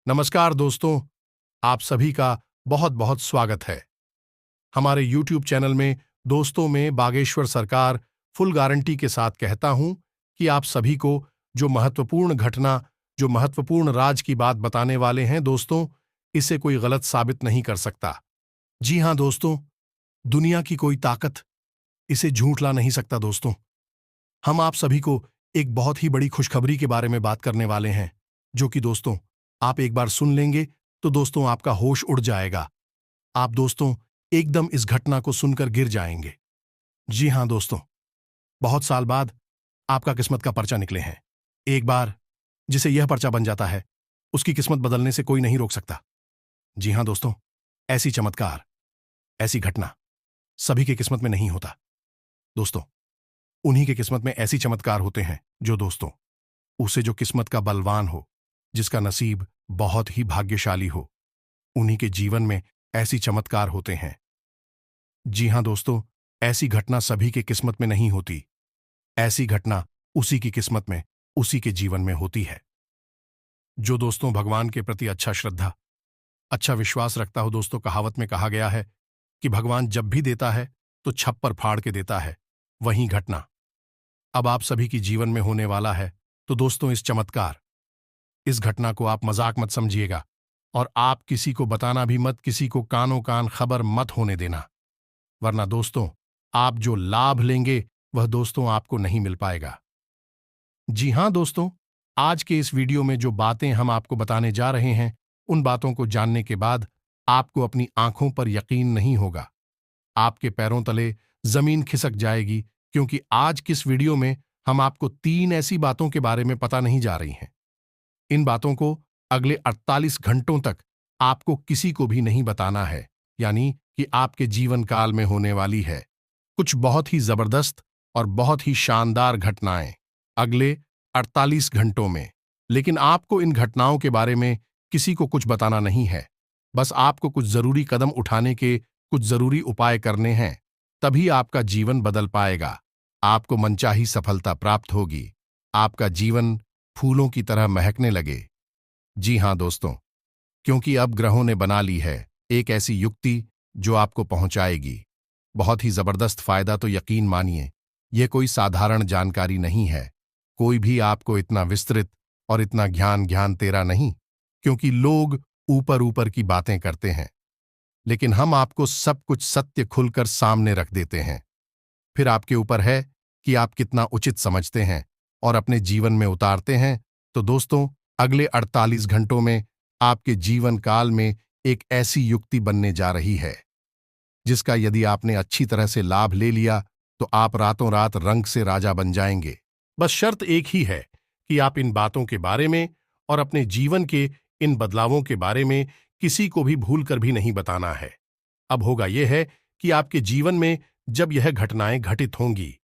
नमस्कार दोस्तों, आप सभी का बहुत बहुत स्वागत है हमारे YouTube चैनल में। दोस्तों, मैं बागेश्वर सरकार फुल गारंटी के साथ कहता हूं कि आप सभी को जो महत्वपूर्ण घटना, जो महत्वपूर्ण राज की बात बताने वाले हैं दोस्तों, इसे कोई गलत साबित नहीं कर सकता। जी हां दोस्तों, दुनिया की कोई ताकत इसे झूठ ला नहीं सकता। दोस्तों, हम आप सभी को एक बहुत ही बड़ी खुशखबरी के बारे में बात करने वाले हैं, जो कि दोस्तों आप एक बार सुन लेंगे तो दोस्तों आपका होश उड़ जाएगा। आप दोस्तों एकदम इस घटना को सुनकर गिर जाएंगे। जी हां दोस्तों, बहुत साल बाद आपका किस्मत का पर्चा निकले हैं। एक बार जिसे यह पर्चा बन जाता है, उसकी किस्मत बदलने से कोई नहीं रोक सकता। जी हां दोस्तों, ऐसी चमत्कार, ऐसी घटना सभी के किस्मत में नहीं होता। दोस्तों, उन्हीं के किस्मत में ऐसी चमत्कार होते हैं जो दोस्तों, उसे जो किस्मत का बलवान हो, जिसका नसीब बहुत ही भाग्यशाली हो, उन्हीं के जीवन में ऐसी चमत्कार होते हैं। जी हां दोस्तों, ऐसी घटना सभी के किस्मत में नहीं होती। ऐसी घटना उसी की किस्मत में, उसी के जीवन में होती है जो दोस्तों भगवान के प्रति अच्छा श्रद्धा, अच्छा विश्वास रखता हो। दोस्तों, कहावत में कहा गया है कि भगवान जब भी देता है तो छप्पर फाड़ के देता है। वहीं घटना अब आप सभी की जीवन में होने वाला है। तो दोस्तों, इस घटना को आप मजाक मत समझिएगा और आप किसी को बताना भी मत, किसी को कानों कान खबर मत होने देना, वरना दोस्तों आप जो लाभ लेंगे वह दोस्तों आपको नहीं मिल पाएगा। जी हां दोस्तों, आज के इस वीडियो में जो बातें हम आपको बताने जा रहे हैं, उन बातों को जानने के बाद आपको अपनी आंखों पर यकीन नहीं होगा। आपके पैरों तले जमीन खिसक जाएगी, क्योंकि आज किस वीडियो में हम आपको 3 ऐसी बातों के बारे में पता नहीं जा रही हैं। इन बातों को अगले 48 घंटों तक आपको किसी को भी नहीं बताना है, यानी कि आपके जीवन काल में होने वाली है कुछ बहुत ही जबरदस्त और बहुत ही शानदार घटनाएं अगले 48 घंटों में। लेकिन आपको इन घटनाओं के बारे में किसी को कुछ बताना नहीं है। बस आपको कुछ जरूरी कदम उठाने के कुछ जरूरी उपाय करने हैं, तभी आपका जीवन बदल पाएगा। आपको मनचाही सफलता प्राप्त होगी। आपका जीवन फूलों की तरह महकने लगे। जी हां दोस्तों, क्योंकि अब ग्रहों ने बना ली है एक ऐसी युक्ति जो आपको पहुंचाएगी बहुत ही जबरदस्त फायदा। तो यकीन मानिए, यह कोई साधारण जानकारी नहीं है। कोई भी आपको इतना विस्तृत और इतना ज्ञान तेरा नहीं, क्योंकि लोग ऊपर ऊपर की बातें करते हैं, लेकिन हम आपको सब कुछ सत्य खुलकर सामने रख देते हैं। फिर आपके ऊपर है कि आप कितना उचित समझते हैं और अपने जीवन में उतारते हैं। तो दोस्तों, अगले 48 घंटों में आपके जीवन काल में एक ऐसी युक्ति बनने जा रही है जिसका यदि आपने अच्छी तरह से लाभ ले लिया तो आप रातों रात रंग से राजा बन जाएंगे। बस शर्त एक ही है कि आप इन बातों के बारे में और अपने जीवन के इन बदलावों के बारे में किसी को भी भूल कर भी नहीं बताना है। अब होगा यह है कि आपके जीवन में जब यह घटनाएं घटित होंगी,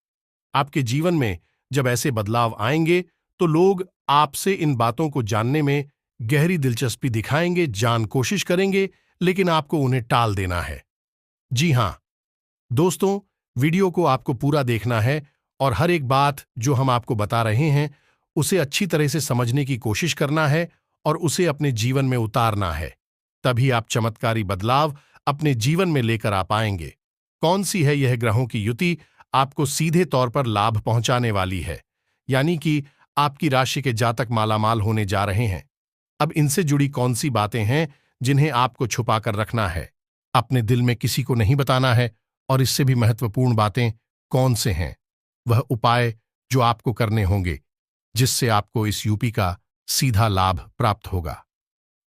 आपके जीवन में जब ऐसे बदलाव आएंगे, तो लोग आपसे इन बातों को जानने में गहरी दिलचस्पी दिखाएंगे, जान कोशिश करेंगे, लेकिन आपको उन्हें टाल देना है। जी हां दोस्तों, वीडियो को आपको पूरा देखना है और हर एक बात जो हम आपको बता रहे हैं उसे अच्छी तरह से समझने की कोशिश करना है और उसे अपने जीवन में उतारना है। तभी आप चमत्कारी बदलाव अपने जीवन में लेकर आ पाएंगे। कौन सी है यह ग्रहों की युति आपको सीधे तौर पर लाभ पहुंचाने वाली है, यानी कि आपकी राशि के जातक मालामाल होने जा रहे हैं। अब इनसे जुड़ी कौन सी बातें हैं जिन्हें आपको छुपा कर रखना है, अपने दिल में किसी को नहीं बताना है, और इससे भी महत्वपूर्ण बातें कौन से हैं, वह उपाय जो आपको करने होंगे जिससे आपको इस यूपी का सीधा लाभ प्राप्त होगा।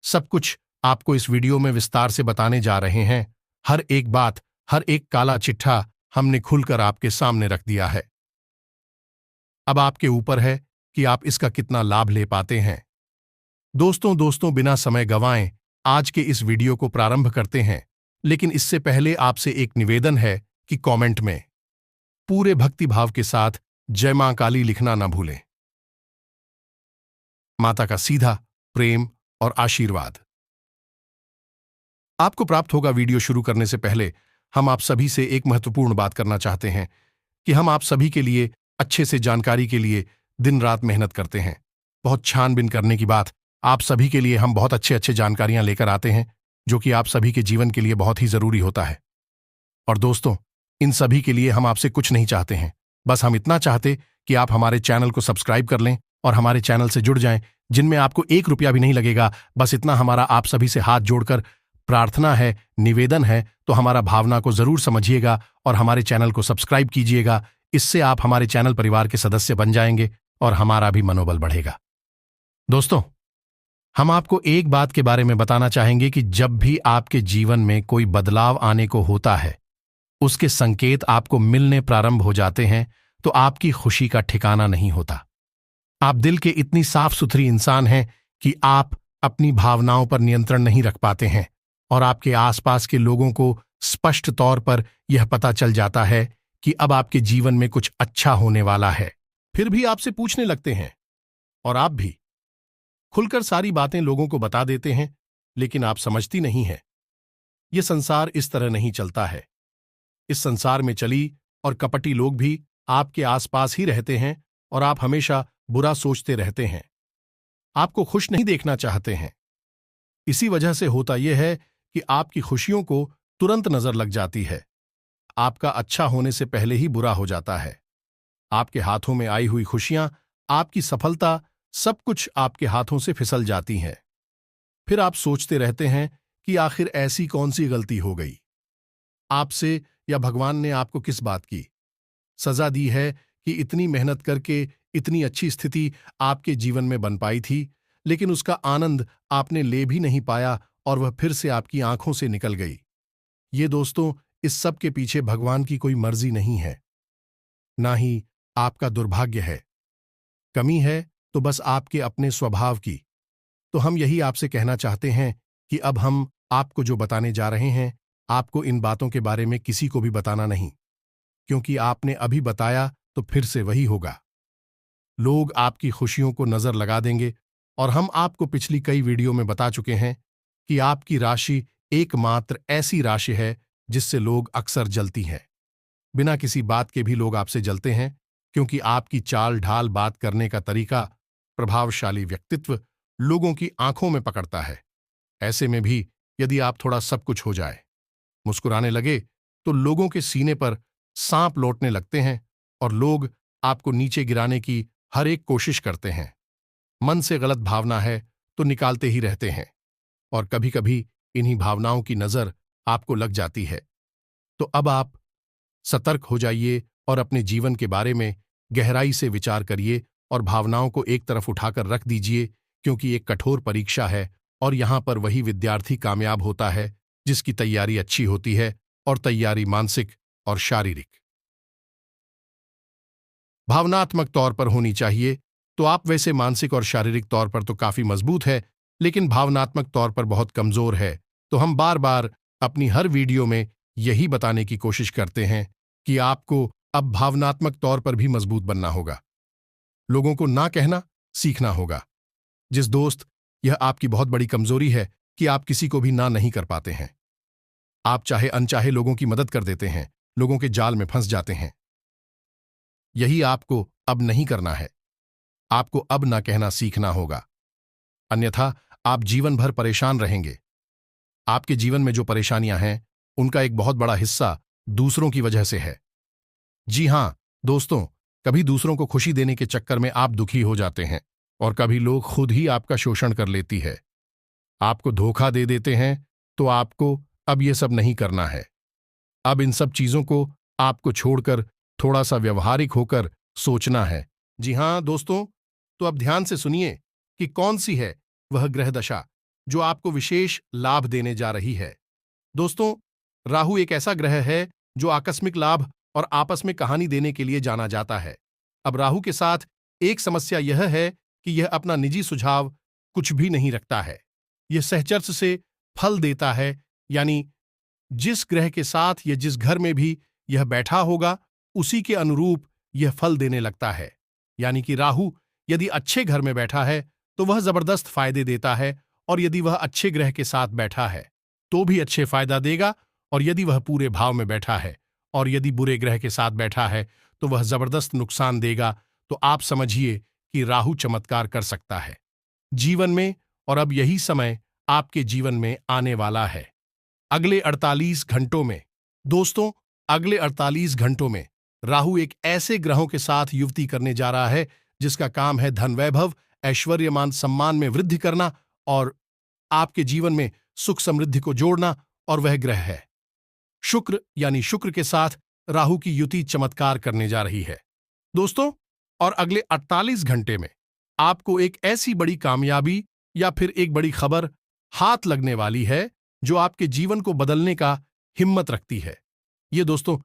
सब कुछ आपको इस वीडियो में विस्तार से बताने जा रहे हैं। हर एक बात, हर एक काला चिट्ठा हमने खुलकर आपके सामने रख दिया है। अब आपके ऊपर है कि आप इसका कितना लाभ ले पाते हैं। दोस्तों बिना समय गंवाएं आज के इस वीडियो को प्रारंभ करते हैं, लेकिन इससे पहले आपसे एक निवेदन है कि कमेंट में पूरे भक्तिभाव के साथ जय मां काली लिखना न भूलें। माता का सीधा प्रेम और आशीर्वाद आपको प्राप्त होगा। वीडियो शुरू करने से पहले हम आप सभी से एक महत्वपूर्ण बात करना चाहते हैं कि हम आप सभी के लिए अच्छे से जानकारी के लिए दिन रात मेहनत करते हैं। बहुत छानबीन करने की बात आप सभी के लिए हम बहुत अच्छे अच्छे जानकारियां लेकर आते हैं जो कि आप सभी के जीवन के लिए बहुत ही जरूरी होता है। और दोस्तों, इन सभी के लिए हम आपसे कुछ नहीं चाहते हैं, बस हम इतना चाहते कि आप हमारे चैनल को सब्सक्राइब कर लें और हमारे चैनल से जुड़ जाएं, जिनमें आपको 1 रुपया भी नहीं लगेगा। बस इतना हमारा आप सभी से हाथ जोड़कर प्रार्थना है, निवेदन है, तो हमारा भावना को जरूर समझिएगा और हमारे चैनल को सब्सक्राइब कीजिएगा। इससे आप हमारे चैनल परिवार के सदस्य बन जाएंगे और हमारा भी मनोबल बढ़ेगा। दोस्तों, हम आपको एक बात के बारे में बताना चाहेंगे कि जब भी आपके जीवन में कोई बदलाव आने को होता है, उसके संकेत आपको मिलने प्रारंभ हो जाते हैं, तो आपकी खुशी का ठिकाना नहीं होता। आप दिल के इतनी साफ सुथरी इंसान हैं कि आप अपनी भावनाओं पर नियंत्रण नहीं रख पाते हैं और आपके आसपास के लोगों को स्पष्ट तौर पर यह पता चल जाता है कि अब आपके जीवन में कुछ अच्छा होने वाला है। फिर भी आपसे पूछने लगते हैं और आप भी खुलकर सारी बातें लोगों को बता देते हैं, लेकिन आप समझती नहीं हैं। यह संसार इस तरह नहीं चलता है। इस संसार में चली और कपटी लोग भी आपके आसपास ही रहते हैं और आप हमेशा बुरा सोचते रहते हैं। आपको खुश नहीं देखना चाहते हैं। इसी वजह से होता यह है कि आपकी खुशियों को तुरंत नजर लग जाती है। आपका अच्छा होने से पहले ही बुरा हो जाता है। आपके हाथों में आई हुई खुशियां, आपकी सफलता, सब कुछ आपके हाथों से फिसल जाती हैं। फिर आप सोचते रहते हैं कि आखिर ऐसी कौन सी गलती हो गई आपसे, या भगवान ने आपको किस बात की सजा दी है कि इतनी मेहनत करके इतनी अच्छी स्थिति आपके जीवन में बन पाई थी, लेकिन उसका आनंद आपने ले भी नहीं पाया और वह फिर से आपकी आंखों से निकल गई। ये दोस्तों, इस सब के पीछे भगवान की कोई मर्जी नहीं है, ना ही आपका दुर्भाग्य है। कमी है तो बस आपके अपने स्वभाव की। तो हम यही आपसे कहना चाहते हैं कि अब हम आपको जो बताने जा रहे हैं, आपको इन बातों के बारे में किसी को भी बताना नहीं, क्योंकि आपने अभी बताया तो फिर से वही होगा। लोग आपकी खुशियों को नजर लगा देंगे और हम आपको पिछली कई वीडियो में बता चुके हैं कि आपकी राशि एकमात्र ऐसी राशि है जिससे लोग अक्सर जलती हैं। बिना किसी बात के भी लोग आपसे जलते हैं, क्योंकि आपकी चाल ढाल, बात करने का तरीका, प्रभावशाली व्यक्तित्व लोगों की आंखों में पकड़ता है। ऐसे में भी यदि आप थोड़ा सब कुछ हो जाए, मुस्कुराने लगे, तो लोगों के सीने पर सांप लौटने लगते हैं और लोग आपको नीचे गिराने की हर एक कोशिश करते हैं। मन से गलत भावना है तो निकालते ही रहते हैं और कभी कभी इन्हीं भावनाओं की नजर आपको लग जाती है। तो अब आप सतर्क हो जाइए और अपने जीवन के बारे में गहराई से विचार करिए और भावनाओं को एक तरफ उठाकर रख दीजिए, क्योंकि एक कठोर परीक्षा है और यहां पर वही विद्यार्थी कामयाब होता है जिसकी तैयारी अच्छी होती है, और तैयारी मानसिक और शारीरिक भावनात्मक तौर पर होनी चाहिए। तो आप वैसे मानसिक और शारीरिक तौर पर तो काफी मजबूत है, लेकिन भावनात्मक तौर पर बहुत कमजोर है। तो हम बार बार अपनी हर वीडियो में यही बताने की कोशिश करते हैं कि आपको अब भावनात्मक तौर पर भी मजबूत बनना होगा। लोगों को ना कहना सीखना होगा। जिस दोस्त, यह आपकी बहुत बड़ी कमजोरी है कि आप किसी को भी ना नहीं कर पाते हैं। आप चाहे अनचाहे लोगों की मदद कर देते हैं, लोगों के जाल में फंस जाते हैं। यही आपको अब नहीं करना है। आपको अब ना कहना सीखना होगा, अन्यथा आप जीवन भर परेशान रहेंगे। आपके जीवन में जो परेशानियां हैं, उनका एक बहुत बड़ा हिस्सा दूसरों की वजह से है। जी हां दोस्तों, कभी दूसरों को खुशी देने के चक्कर में आप दुखी हो जाते हैं और कभी लोग खुद ही आपका शोषण कर लेती है, आपको धोखा दे देते हैं। तो आपको अब ये सब नहीं करना है। अब इन सब चीजों को आपको छोड़कर थोड़ा सा व्यवहारिक होकर सोचना है। जी हां दोस्तों, तो अब ध्यान से सुनिए कि कौन सी है वह ग्रह दशा जो आपको विशेष लाभ देने जा रही है। दोस्तों, राहु एक ऐसा ग्रह है जो आकस्मिक लाभ और आपस में कहानी देने के लिए जाना जाता है। अब राहु के साथ एक समस्या यह है कि यह अपना निजी सुझाव कुछ भी नहीं रखता है। यह सहचर्च से फल देता है, यानी जिस ग्रह के साथ या जिस घर में भी यह बैठा होगा, उसी के अनुरूप यह फल देने लगता है। यानी कि राहु यदि अच्छे घर में बैठा है तो वह जबरदस्त फायदे देता है, और यदि वह अच्छे ग्रह के साथ बैठा है तो भी अच्छे फायदा देगा, और यदि वह पूरे भाव में बैठा है और यदि बुरे ग्रह के साथ बैठा है तो वह जबरदस्त नुकसान देगा। तो आप समझिए कि राहु चमत्कार कर सकता है। जीवन में और अब यही समय आपके जीवन में आने वाला है। अगले 48 घंटों में दोस्तों, अगले 48 घंटों में राहु एक ऐसे ग्रहों के साथ युति करने जा रहा है जिसका काम है धन वैभव, ऐश्वर्य मान सम्मान में वृद्धि करना और आपके जीवन में सुख समृद्धि को जोड़ना। और वह ग्रह है शुक्र, यानी शुक्र के साथ राहु की युति चमत्कार करने जा रही है दोस्तों। और अगले 48 घंटे में आपको एक ऐसी बड़ी कामयाबी या फिर एक बड़ी खबर हाथ लगने वाली है जो आपके जीवन को बदलने का हिम्मत रखती है। ये दोस्तों,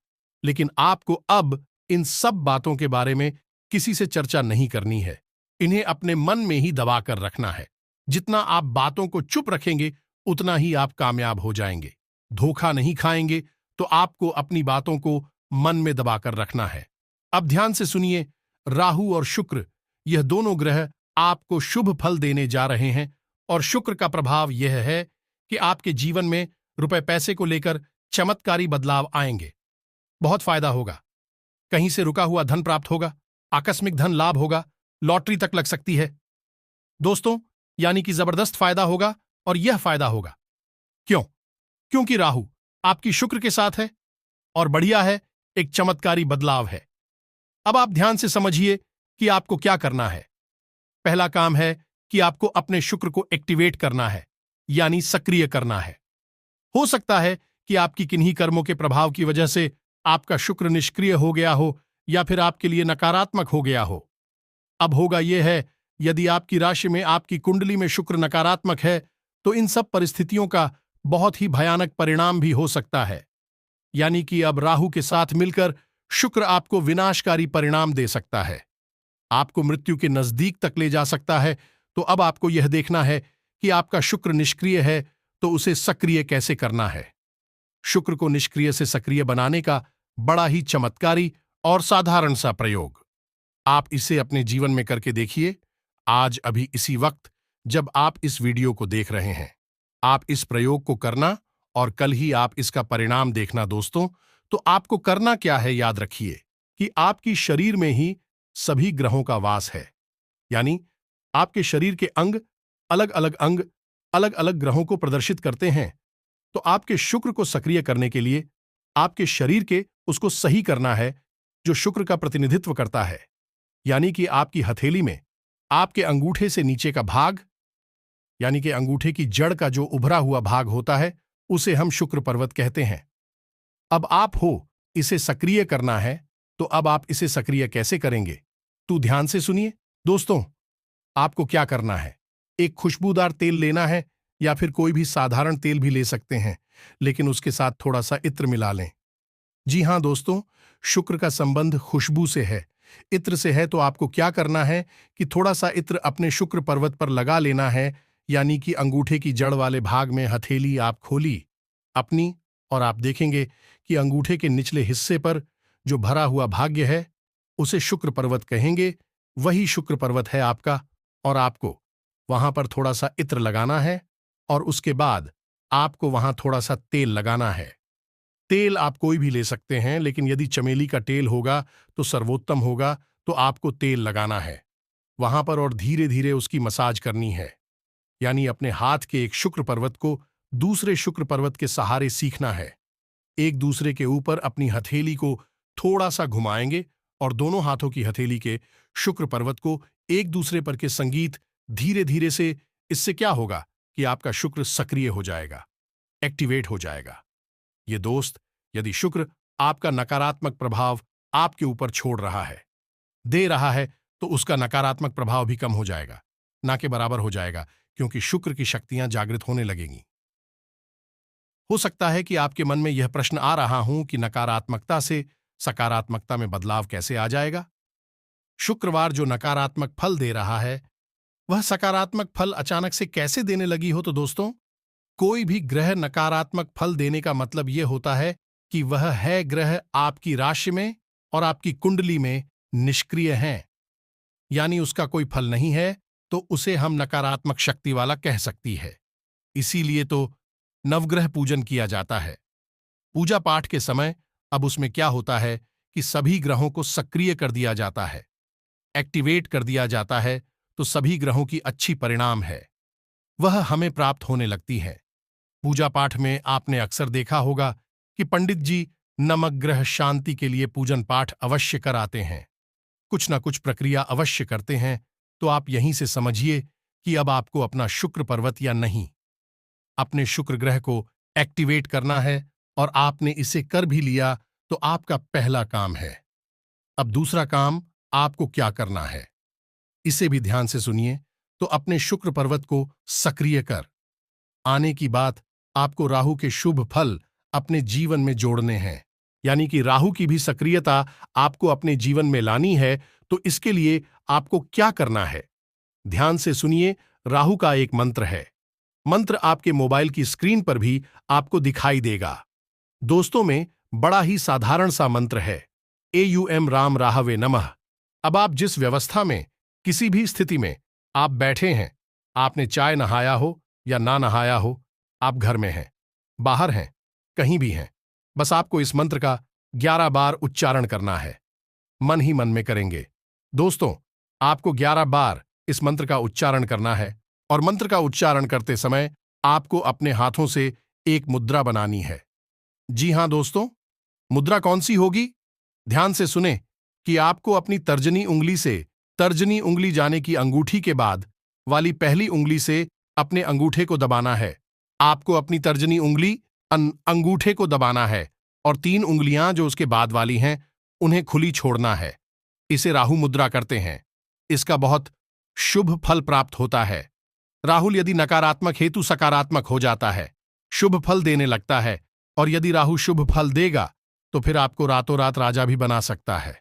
लेकिन आपको अब इन सब बातों के बारे में किसी से चर्चा नहीं करनी है। इन्हें अपने मन में ही दबा कर रखना है। जितना आप बातों को चुप रखेंगे उतना ही आप कामयाब हो जाएंगे। धोखा नहीं खाएंगे तो आपको अपनी बातों को मन में दबाकर रखना है। अब ध्यान से सुनिए, राहु और शुक्र यह दोनों ग्रह आपको शुभ फल देने जा रहे हैं। और शुक्र का प्रभाव यह है कि आपके जीवन में रुपए पैसे को लेकर चमत्कारी बदलाव आएंगे। बहुत फायदा होगा, कहीं से रुका हुआ धन प्राप्त होगा, आकस्मिक धन लाभ होगा, लॉटरी तक लग सकती है दोस्तों, यानी कि जबरदस्त फायदा होगा। और यह फायदा होगा क्यों? क्योंकि राहु आपकी शुक्र के साथ है और बढ़िया है, एक चमत्कारी बदलाव है। अब आप ध्यान से समझिए कि आपको क्या करना है। पहला काम है कि आपको अपने शुक्र को एक्टिवेट करना है, यानी सक्रिय करना है। हो सकता है कि आपकी किन्हीं कर्मों के प्रभाव की वजह से आपका शुक्र निष्क्रिय हो गया हो या फिर आपके लिए नकारात्मक हो गया हो। अब होगा यह है, यदि आपकी राशि में, आपकी कुंडली में शुक्र नकारात्मक है तो इन सब परिस्थितियों का बहुत ही भयानक परिणाम भी हो सकता है। यानी कि अब राहु के साथ मिलकर शुक्र आपको विनाशकारी परिणाम दे सकता है, आपको मृत्यु के नजदीक तक ले जा सकता है। तो अब आपको यह देखना है कि आपका शुक्र निष्क्रिय है तो उसे सक्रिय कैसे करना है। शुक्र को निष्क्रिय से सक्रिय बनाने का बड़ा ही चमत्कारी और साधारण सा प्रयोग आप इसे अपने जीवन में करके देखिए। आज अभी इसी वक्त जब आप इस वीडियो को देख रहे हैं, आप इस प्रयोग को करना और कल ही आप इसका परिणाम देखना दोस्तों। तो आपको करना क्या है, याद रखिए कि आपकी शरीर में ही सभी ग्रहों का वास है। यानी आपके शरीर के अंग अलग अलग ग्रहों को प्रदर्शित करते हैं। तो आपके शुक्र को सक्रिय करने के लिए आपके शरीर के उसको सही करना है जो शुक्र का प्रतिनिधित्व करता है। यानी कि आपकी हथेली में आपके अंगूठे से नीचे का भाग, यानी कि अंगूठे की जड़ का जो उभरा हुआ भाग होता है, उसे हम शुक्र पर्वत कहते हैं। अब आप हो इसे सक्रिय करना है, तो अब आप इसे सक्रिय कैसे करेंगे? तो ध्यान से सुनिए दोस्तों। आपको क्या करना है, एक खुशबूदार तेल लेना है या फिर कोई भी साधारण तेल भी ले सकते हैं, लेकिन उसके साथ थोड़ा सा इत्र मिला लें। जी हां दोस्तों, शुक्र का संबंध खुशबू से है, इत्र से है। तो आपको क्या करना है कि थोड़ा सा इत्र अपने शुक्र पर्वत पर लगा लेना है, यानी कि अंगूठे की जड़ वाले भाग में हथेली आप खोली अपनी, और आप देखेंगे कि अंगूठे के निचले हिस्से पर जो भरा हुआ भाग्य है उसे शुक्र पर्वत कहेंगे। वही शुक्र पर्वत है आपका, और आपको वहां पर थोड़ा सा इत्र लगाना है और उसके बाद आपको वहां थोड़ा सा तेल लगाना है। तेल आप कोई भी ले सकते हैं, लेकिन यदि चमेली का तेल होगा तो सर्वोत्तम होगा। तो आपको तेल लगाना है वहां पर और धीरे धीरे उसकी मसाज करनी है। यानी अपने हाथ के एक शुक्र पर्वत को दूसरे शुक्र पर्वत के सहारे सीखना है। एक दूसरे के ऊपर अपनी हथेली को थोड़ा सा घुमाएंगे और दोनों हाथों की हथेली के शुक्र पर्वत को एक दूसरे पर के संगीत धीरे धीरे से। इससे क्या होगा कि आपका शुक्र सक्रिय हो जाएगा, एक्टिवेट हो जाएगा। ये दोस्त, यदि शुक्र आपका नकारात्मक प्रभाव आपके ऊपर छोड़ रहा है, दे रहा है, तो उसका नकारात्मक प्रभाव भी कम हो जाएगा, ना के बराबर हो जाएगा, क्योंकि शुक्र की शक्तियां जागृत होने लगेंगी। हो सकता है कि आपके मन में यह प्रश्न आ रहा हो कि नकारात्मकता से सकारात्मकता में बदलाव कैसे आ जाएगा। शुक्रवार जो नकारात्मक फल दे रहा है वह सकारात्मक फल अचानक से कैसे देने लगी हो? तो दोस्तों, कोई भी ग्रह नकारात्मक फल देने का मतलब यह होता है कि वह है ग्रह आपकी राशि में और आपकी कुंडली में निष्क्रिय हैं, यानी उसका कोई फल नहीं है, तो उसे हम नकारात्मक शक्ति वाला कह सकती है। इसीलिए तो नवग्रह पूजन किया जाता है। पूजा पाठ के समय अब उसमें क्या होता है कि सभी ग्रहों को सक्रिय कर दिया जाता है, एक्टिवेट कर दिया जाता है, तो सभी ग्रहों की अच्छी परिणाम है। वह हमें प्राप्त होने लगती हैं। पूजा पाठ में आपने अक्सर देखा होगा कि पंडित जी नवग्रह शांति के लिए पूजन पाठ अवश्य कराते हैं। कुछ न कुछ प्रक्रिया अवश्य करते हैं, तो आप यहीं से समझिए कि अब आपको अपना शुक्र पर्वत या नहीं, अपने शुक्र ग्रह को एक्टिवेट करना है, और आपने इसे कर भी लिया तो आपका पहला काम है। अब दूसरा काम आपको क्या करना है, इसे भी ध्यान से सुनिए। तो अपने शुक्र पर्वत को सक्रिय कर आने की बात, आपको राहु के शुभ फल अपने जीवन में जोड़ने हैं, यानी कि राहु की भी सक्रियता आपको अपने जीवन में लानी है। तो इसके लिए आपको क्या करना है, ध्यान से सुनिए। राहु का एक मंत्र है। मंत्र आपके मोबाइल की स्क्रीन पर भी आपको दिखाई देगा। दोस्तों में बड़ा ही साधारण सा मंत्र है, AUM राम राहवे नमः। अब आप जिस व्यवस्था में, किसी भी स्थिति में आप बैठे हैं, आपने चाय नहाया हो या ना नहाया हो, आप घर में हैं, बाहर हैं, कहीं भी हैं, बस आपको इस मंत्र का 11 बार उच्चारण करना है। मन ही मन में करेंगे। दोस्तों, आपको 11 बार इस मंत्र का उच्चारण करना है, और मंत्र का उच्चारण करते समय आपको अपने हाथों से एक मुद्रा बनानी है। जी हां दोस्तों, मुद्रा कौन सी होगी? ध्यान से सुने कि आपको अपनी तर्जनी उंगली से तर्जनी उंगली जाने की अंगूठी के बाद वाली पहली उंगली से अपने अंगूठे को दबाना है। आपको अपनी तर्जनी उंगली अंगूठे को दबाना है, और 3 उंगलियां जो उसके बाद वाली हैं उन्हें खुली छोड़ना है। इसे राहु मुद्रा करते हैं। इसका बहुत शुभ फल प्राप्त होता है। राहुल यदि नकारात्मक हेतु सकारात्मक हो जाता है, शुभ फल देने लगता है, और यदि राहु शुभ फल देगा तो फिर आपको रातों रात राजा भी बना सकता है।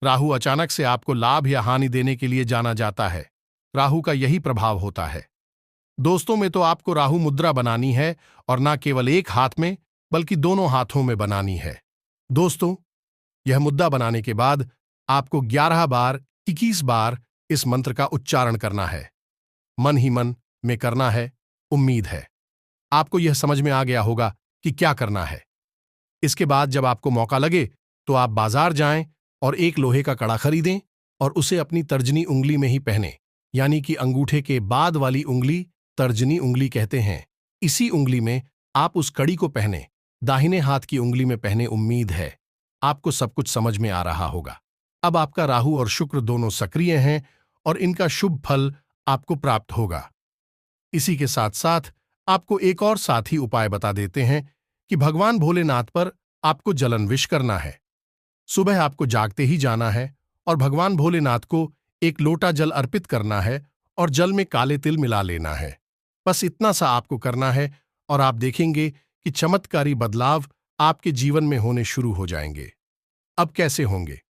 राहु अचानक से आपको लाभ या हानि देने के लिए जाना जाता है। राहु का यही प्रभाव होता है। दोस्तों में तो आपको राहु मुद्रा बनानी है, और ना केवल एक हाथ में बल्कि दोनों हाथों में बनानी है। दोस्तों, यह मुद्दा बनाने के बाद आपको 11 बार 21 बार इस मंत्र का उच्चारण करना है। मन ही मन में करना है। उम्मीद है आपको यह समझ में आ गया होगा कि क्या करना है। इसके बाद जब आपको मौका लगे तो आप बाजार जाएं और एक लोहे का कड़ा खरीदें, और उसे अपनी तर्जनी उंगली में ही पहने, यानी कि अंगूठे के बाद वाली उंगली तर्जनी उंगली कहते हैं। इसी उंगली में आप उस कड़ी को पहने, दाहिने हाथ की उंगली में पहने। उम्मीद है आपको सब कुछ समझ में आ रहा होगा। अब आपका राहु और शुक्र दोनों सक्रिय हैं, और इनका शुभ फल आपको प्राप्त होगा। इसी के साथ साथ आपको एक और साथी उपाय बता देते हैं कि भगवान भोलेनाथ पर आपको जलन विश करना है। सुबह आपको जागते ही जाना है और भगवान भोलेनाथ को एक लोटा जल अर्पित करना है, और जल में काले तिल मिला लेना है। बस इतना सा आपको करना है, और आप देखेंगे कि चमत्कारी बदलाव आपके जीवन में होने शुरू हो जाएंगे। अब कैसे होंगे?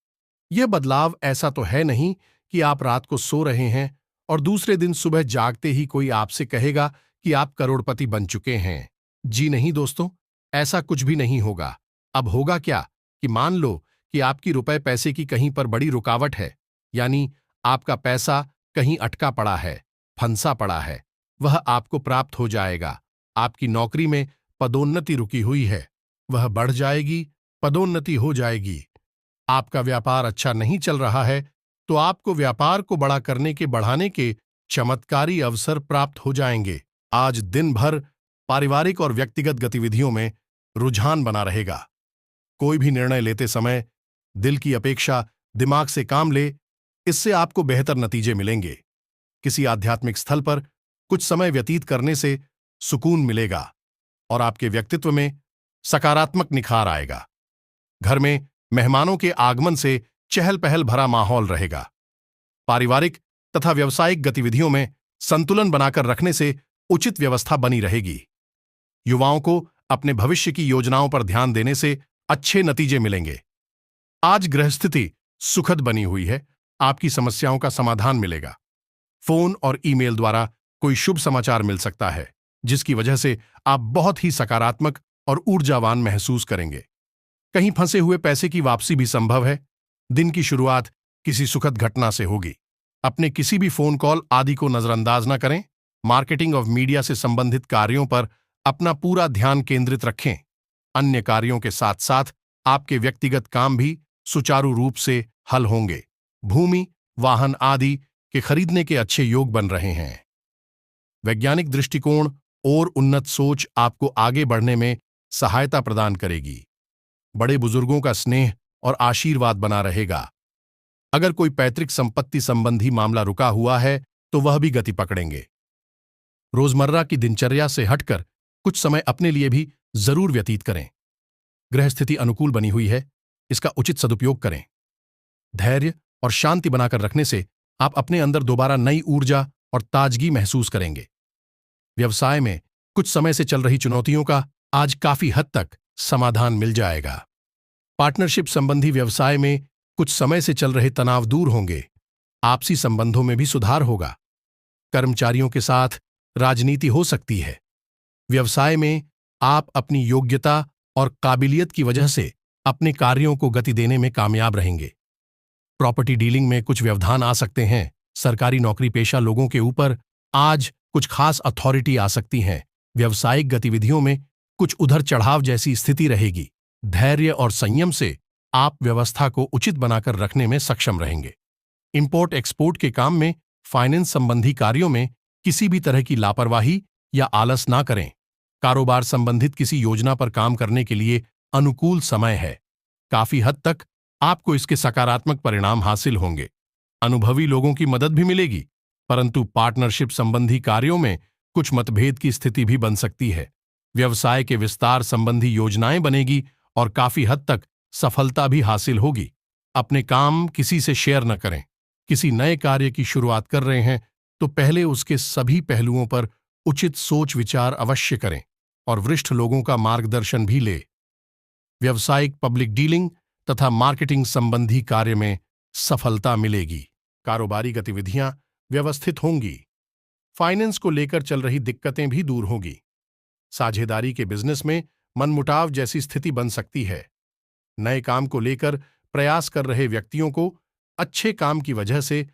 यह बदलाव ऐसा तो है नहीं कि आप रात को सो रहे हैं और दूसरे दिन सुबह जागते ही कोई आपसे कहेगा कि आप करोड़पति बन चुके हैं। जी नहीं दोस्तों, ऐसा कुछ भी नहीं होगा। अब होगा क्या कि मान लो कि आपकी रुपए पैसे की कहीं पर बड़ी रुकावट है, यानी आपका पैसा कहीं अटका पड़ा है, फंसा पड़ा है, वह आपको प्राप्त हो जाएगा। आपकी नौकरी में पदोन्नति रुकी हुई है, वह बढ़ जाएगी, पदोन्नति हो जाएगी। आपका व्यापार अच्छा नहीं चल रहा है, तो आपको व्यापार को बड़ा करने के बढ़ाने के चमत्कारी अवसर प्राप्त हो जाएंगे। आज दिन भर पारिवारिक और व्यक्तिगत गतिविधियों में रुझान बना रहेगा। कोई भी निर्णय लेते समय दिल की अपेक्षा दिमाग से काम ले, इससे आपको बेहतर नतीजे मिलेंगे। किसी आध्यात्मिक स्थल पर कुछ समय व्यतीत करने से सुकून मिलेगा, और आपके व्यक्तित्व में सकारात्मक निखार आएगा। घर में मेहमानों के आगमन से चहल पहल भरा माहौल रहेगा। पारिवारिक तथा व्यावसायिक गतिविधियों में संतुलन बनाकर रखने से उचित व्यवस्था बनी रहेगी। युवाओं को अपने भविष्य की योजनाओं पर ध्यान देने से अच्छे नतीजे मिलेंगे। आज गृहस्थिति सुखद बनी हुई है, आपकी समस्याओं का समाधान मिलेगा। फोन और ईमेल द्वारा कोई शुभ समाचार मिल सकता है, जिसकी वजह से आप बहुत ही सकारात्मक और ऊर्जावान महसूस करेंगे। कहीं फंसे हुए पैसे की वापसी भी संभव है। दिन की शुरुआत किसी सुखद घटना से होगी। अपने किसी भी फोन कॉल आदि को नजरअंदाज न करें। मार्केटिंग और मीडिया से संबंधित कार्यों पर अपना पूरा ध्यान केंद्रित रखें। अन्य कार्यों के साथ साथ आपके व्यक्तिगत काम भी सुचारू रूप से हल होंगे। भूमि, वाहन आदि के खरीदने के अच्छे योग बन रहे हैं। वैज्ञानिक दृष्टिकोण और उन्नत सोच आपको आगे बढ़ने में सहायता प्रदान करेगी। बड़े बुजुर्गों का स्नेह और आशीर्वाद बना रहेगा। अगर कोई पैतृक संपत्ति संबंधी मामला रुका हुआ है तो वह भी गति पकड़ेंगे। रोजमर्रा की दिनचर्या से हटकर कुछ समय अपने लिए भी जरूर व्यतीत करें। ग्रह स्थिति अनुकूल बनी हुई है, इसका उचित सदुपयोग करें। धैर्य और शांति बनाकर रखने से आप अपने अंदर दोबारा नई ऊर्जा और ताजगी महसूस करेंगे। व्यवसाय में कुछ समय से चल रही चुनौतियों का आज काफी हद तक समाधान मिल जाएगा। पार्टनरशिप संबंधी व्यवसाय में कुछ समय से चल रहे तनाव दूर होंगे। आपसी संबंधों में भी सुधार होगा। कर्मचारियों के साथ राजनीति हो सकती है। व्यवसाय में आप अपनी योग्यता और काबिलियत की वजह से अपने कार्यों को गति देने में कामयाब रहेंगे। प्रॉपर्टी डीलिंग में कुछ व्यवधान आ सकते हैं। सरकारी नौकरी पेशा लोगों के ऊपर आज कुछ खास अथॉरिटी आ सकती हैं। व्यावसायिक गतिविधियों में कुछ उधर चढ़ाव जैसी स्थिति रहेगी। धैर्य और संयम से आप व्यवस्था को उचित बनाकर रखने में सक्षम रहेंगे। इंपोर्ट एक्सपोर्ट के काम में, फाइनेंस संबंधी कार्यों में किसी भी तरह की लापरवाही या आलस ना करें। कारोबार संबंधित किसी योजना पर काम करने के लिए अनुकूल समय है। काफी हद तक आपको इसके सकारात्मक परिणाम हासिल होंगे। अनुभवी लोगों की मदद भी मिलेगी, परंतु पार्टनरशिप संबंधी कार्यों में कुछ मतभेद की स्थिति भी बन सकती है। व्यवसाय के विस्तार संबंधी योजनाएं बनेगी और काफी हद तक सफलता भी हासिल होगी। अपने काम किसी से शेयर न करें। किसी नए कार्य की शुरुआत कर रहे हैं तो पहले उसके सभी पहलुओं पर उचित सोच विचार अवश्य करें और वरिष्ठ लोगों का मार्गदर्शन भी ले। व्यावसायिक पब्लिक डीलिंग तथा मार्केटिंग संबंधी कार्य में सफलता मिलेगी। कारोबारी गतिविधियां व्यवस्थित होंगी। फाइनेंस को लेकर चल रही दिक्कतें भी दूर होंगी। साझेदारी के बिजनेस में मनमुटाव जैसी स्थिति बन सकती है। नए काम को लेकर प्रयास कर रहे व्यक्तियों को अच्छे काम की वजह से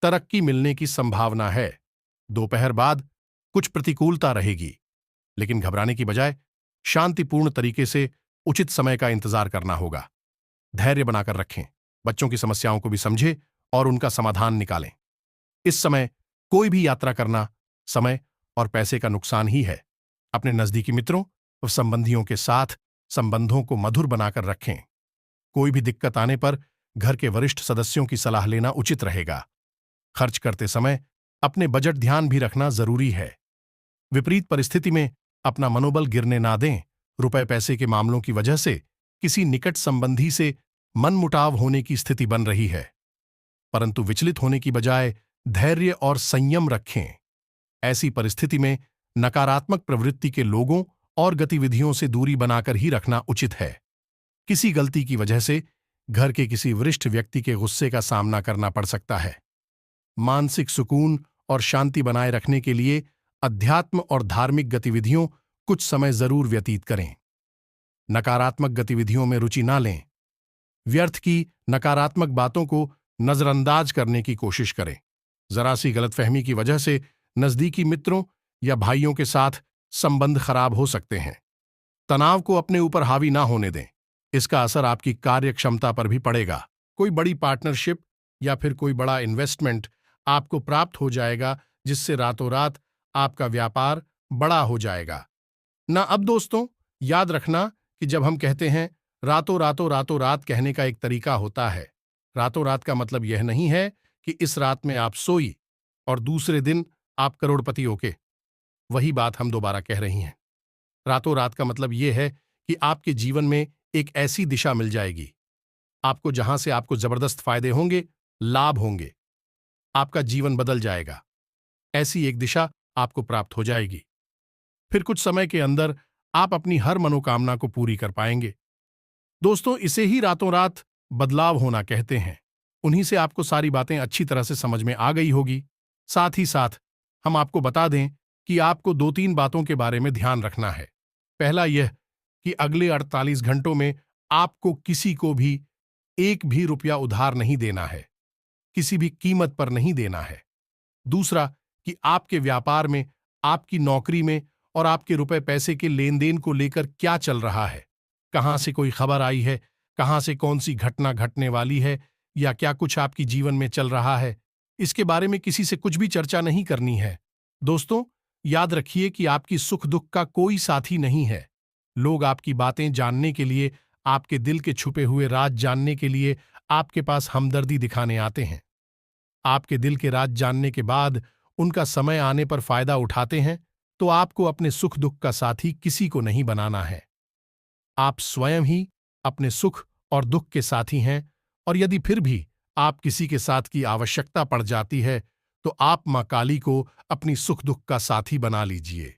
तरक्की मिलने की संभावना है। दोपहर बाद कुछ प्रतिकूलता रहेगी, लेकिन घबराने की बजाय शांतिपूर्ण तरीके से उचित समय का इंतजार करना होगा। धैर्य बनाकर रखें। बच्चों की समस्याओं को भी समझें और उनका समाधान निकालें। इस समय कोई भी यात्रा करना समय और पैसे का नुकसान ही है। अपने नजदीकी मित्रों और संबंधियों के साथ संबंधों को मधुर बनाकर रखें। कोई भी दिक्कत आने पर घर के वरिष्ठ सदस्यों की सलाह लेना उचित रहेगा। खर्च करते समय अपने बजट ध्यान भी रखना जरूरी है। विपरीत परिस्थिति में अपना मनोबल गिरने ना दें। रुपए पैसे के मामलों की वजह से किसी निकट संबंधी से मनमुटाव होने की स्थिति बन रही है, परंतु विचलित होने की बजाय धैर्य और संयम रखें। ऐसी परिस्थिति में नकारात्मक प्रवृत्ति के लोगों और गतिविधियों से दूरी बनाकर ही रखना उचित है। किसी गलती की वजह से घर के किसी वरिष्ठ व्यक्ति के गुस्से का सामना करना पड़ सकता है। मानसिक सुकून और शांति बनाए रखने के लिए अध्यात्म और धार्मिक गतिविधियों कुछ समय जरूर व्यतीत करें। नकारात्मक गतिविधियों में रुचि ना लें। व्यर्थ की नकारात्मक बातों को नजरअंदाज करने की कोशिश करें। जरा सी गलतफहमी की वजह से नजदीकी मित्रों या भाइयों के साथ संबंध खराब हो सकते हैं। तनाव को अपने ऊपर हावी ना होने दें। इसका असर आपकी कार्य क्षमता पर भी पड़ेगा। कोई बड़ी पार्टनरशिप या फिर कोई बड़ा इन्वेस्टमेंट आपको प्राप्त हो जाएगा, जिससे रातों रात आपका व्यापार बड़ा हो जाएगा। ना अब दोस्तों, याद रखना कि जब हम कहते हैं रातों रात कहने का एक तरीका होता है। रातों रात का मतलब यह नहीं है कि इस रात में आप सोई और दूसरे दिन आप करोड़पति होके। वही बात हम दोबारा कह रही हैं। रातों रात का मतलब यह है कि आपके जीवन में एक ऐसी दिशा मिल जाएगी आपको, जहां से आपको जबरदस्त फायदे होंगे, लाभ होंगे, आपका जीवन बदल जाएगा। ऐसी एक दिशा आपको प्राप्त हो जाएगी। फिर कुछ समय के अंदर आप अपनी हर मनोकामना को पूरी कर पाएंगे। दोस्तों, इसे ही रातों रात बदलाव होना कहते हैं। उन्हीं से आपको सारी बातें अच्छी तरह से समझ में आ गई होगी। साथ ही साथ हम आपको बता दें कि आपको 2-3 बातों के बारे में ध्यान रखना है। पहला यह कि अगले 48 घंटों में आपको किसी को भी एक भी रुपया उधार नहीं देना है, किसी भी कीमत पर नहीं देना है। दूसरा कि आपके व्यापार में, आपकी नौकरी में और आपके रुपए पैसे के लेन देन को लेकर क्या चल रहा है, कहां से कोई खबर आई है, कहां से कौन सी घटना घटने वाली है या क्या कुछ आपकी जीवन में चल रहा है, इसके बारे में किसी से कुछ भी चर्चा नहीं करनी है। दोस्तों, याद रखिए कि आपकी सुख दुख का कोई साथी नहीं है। लोग आपकी बातें जानने के लिए, आपके दिल के छुपे हुए राज जानने के लिए आपके पास हमदर्दी दिखाने आते हैं। आपके दिल के राज जानने के बाद उनका समय आने पर फायदा उठाते हैं, तो आपको अपने सुख दुख का साथी किसी को नहीं बनाना है। आप स्वयं ही अपने सुख और दुख के साथी हैं, और यदि फिर भी आप किसी के साथ की आवश्यकता पड़ जाती है, तो आप मां काली को अपनी सुख दुख का साथी बना लीजिए।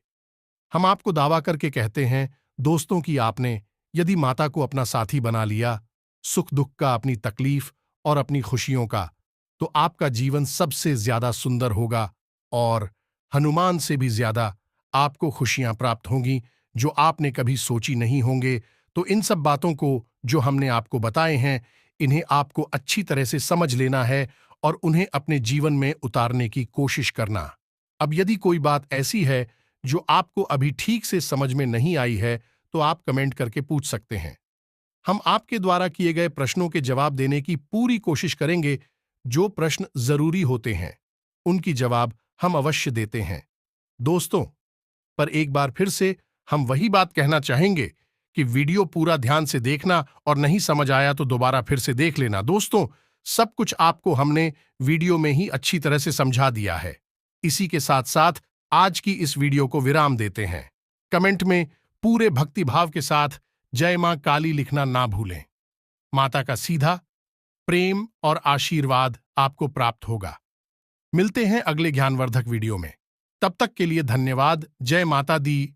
हम आपको दावा करके कहते हैं, दोस्तों, कि आपने यदि माता को अपना साथी बना लिया, सुख दुख का, अपनी तकलीफ और अपनी खुशियों का, तो आपका जीवन सबसे ज्यादा सुंदर होगा और हनुमान से भी ज्यादा आपको खुशियां प्राप्त होंगी, जो आपने कभी सोची नहीं होंगे। तो इन सब बातों को जो हमने आपको बताए हैं, इन्हें आपको अच्छी तरह से समझ लेना है और उन्हें अपने जीवन में उतारने की कोशिश करना। अब यदि कोई बात ऐसी है जो आपको अभी ठीक से समझ में नहीं आई है, तो आप कमेंट करके पूछ सकते हैं। हम आपके द्वारा किए गए प्रश्नों के जवाब देने की पूरी कोशिश करेंगे। जो प्रश्न जरूरी होते हैं, उनकी जवाब हम अवश्य देते हैं। दोस्तों, पर एक बार फिर से हम वही बात कहना चाहेंगे कि वीडियो पूरा ध्यान से देखना, और नहीं समझ आया तो दोबारा फिर से देख लेना। दोस्तों, सब कुछ आपको हमने वीडियो में ही अच्छी तरह से समझा दिया है। इसी के साथ साथ आज की इस वीडियो को विराम देते हैं। कमेंट में पूरे भक्ति भाव के साथ जय मां काली लिखना ना भूलें। माता का सीधा प्रेम और आशीर्वाद आपको प्राप्त होगा। मिलते हैं अगले ज्ञानवर्धक वीडियो में। तब तक के लिए धन्यवाद। जय माता दी।